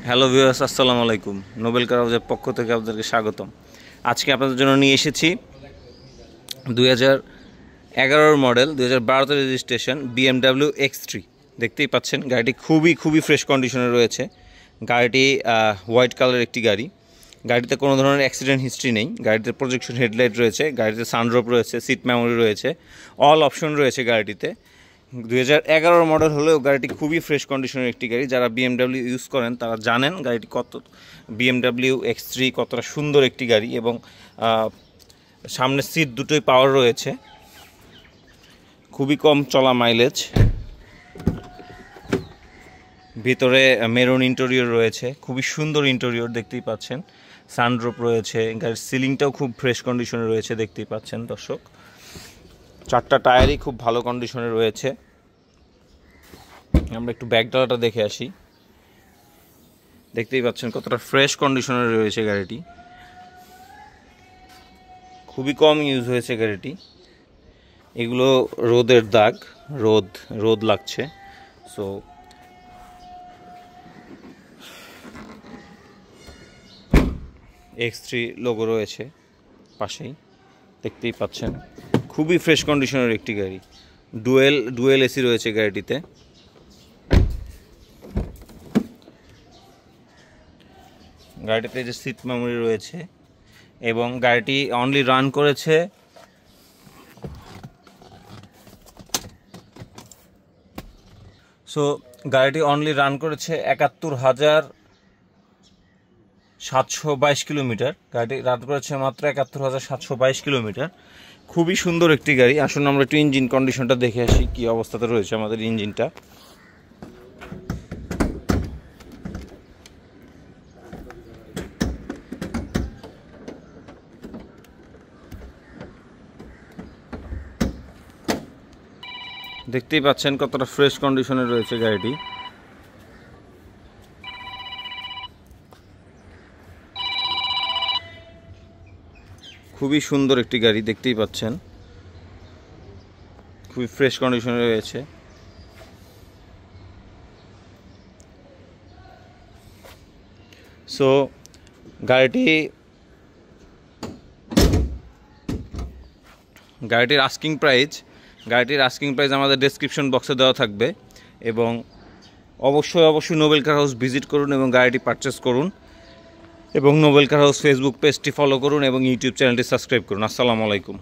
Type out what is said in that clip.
Hello viewers, আসসালামু আলাইকুম। Nobel কার হাউসের পক্ষ থেকে আপনাদেরকে স্বাগতম। আজকে আপনাদের জন্য নিয়ে এসেছি 2011 মডেল, 2012 রেজিস্ট্রেশন BMW X3। দেখতেই পাচ্ছেন গাড়িটি খুবই ফ্রেশ কন্ডিশনে রয়েছে। গাড়িটি হোয়াইট কালার একটি গাড়ি। গাড়িতে কোনো ধরনের অ্যাক্সিডেন্ট হিস্ট্রি নেই। গাড়িতে প্রজেকশন হেডলাইট রয়েছে, গাড়িতে সানরুফ রয়েছে, সিট মেমোরি রয়েছে, অল অপশন রয়েছে গাড়িটিতে। 2011 মডেল হলেও গাড়িটি খুবই ফ্রেশ কন্ডিশনের একটি গাড়ি। যারা BMW ইউজ করেন তারা জানেন গাড়িটি BMW X3 কতটা সুন্দর একটি গাড়ি, এবং সামনের সিট দুটোই পাওয়ার রয়েছে, খুবই কম চলা মাইলেজ। ভিতরে মেরুন ইন্টেরিয়র রয়েছে, খুবই সুন্দর ইন্টেরিয়র দেখতেই পাচ্ছেন। সানরুফ রয়েছে, গাড়ির সিলিংটাও খুব ফ্রেশ কন্ডিশনে রয়েছে দেখতেই পাচ্ছেন দর্শক। চারটা টায়ারই খুব ভালো কন্ডিশনে রয়েছে। আমরা একটু ব্যাক ডালাটা দেখে আসি। দেখতেই পাচ্ছেন কতটা ফ্রেশ কন্ডিশনে রয়েছে গাড়িটি। খুবই কম ইউজ হয়েছে গাড়িটি। এগুলো রোদের দাগ, রোদ লাগছে। সো X3 লোগো রয়েছে পাশেই, দেখতেই পাচ্ছেন। খুবই ফ্রেশ কন্ডিশনের একটি গাড়ি। ডুয়েল এসি রয়েছে গাড়িটিতে। গাড়িটিতে যে সিট মেমোরি রয়েছে, এবং গাড়িটি অনলি রান করেছে গাড়িটি অনলি রান করেছে ৭১,৭২২ কিলোমিটার। গাড়িটি রান করেছে মাত্র ৭১,৭২২ কিলোমিটার। খুবই সুন্দর একটি গাড়ি। আসুন আমরা একটু ইঞ্জিন কন্ডিশনটা দেখে আসি, কী অবস্থাতে রয়েছে আমাদের ইঞ্জিনটা। দেখতেই পাচ্ছেন কতটা ফ্রেশ কন্ডিশনে রয়েছে গাড়িটি। খুবই সুন্দর একটি গাড়ি, দেখতেই পাচ্ছেন খুবই ফ্রেশ কন্ডিশনে রয়েছে। সো গাড়িটির আস্কিং প্রাইস আমাদের ডেসক্রিপশন বক্সে দেওয়া থাকবে। এবং অবশ্যই নোবেল কার হাউস ভিজিট করুন এবং গাড়িটি পারচেস করুন, এবং নোবেল কার হাউস ফেসবুক পেজটি ফলো করুন এবং ইউটিউব চ্যানেলটি সাবস্ক্রাইব করুন। আসসালামু আলাইকুম।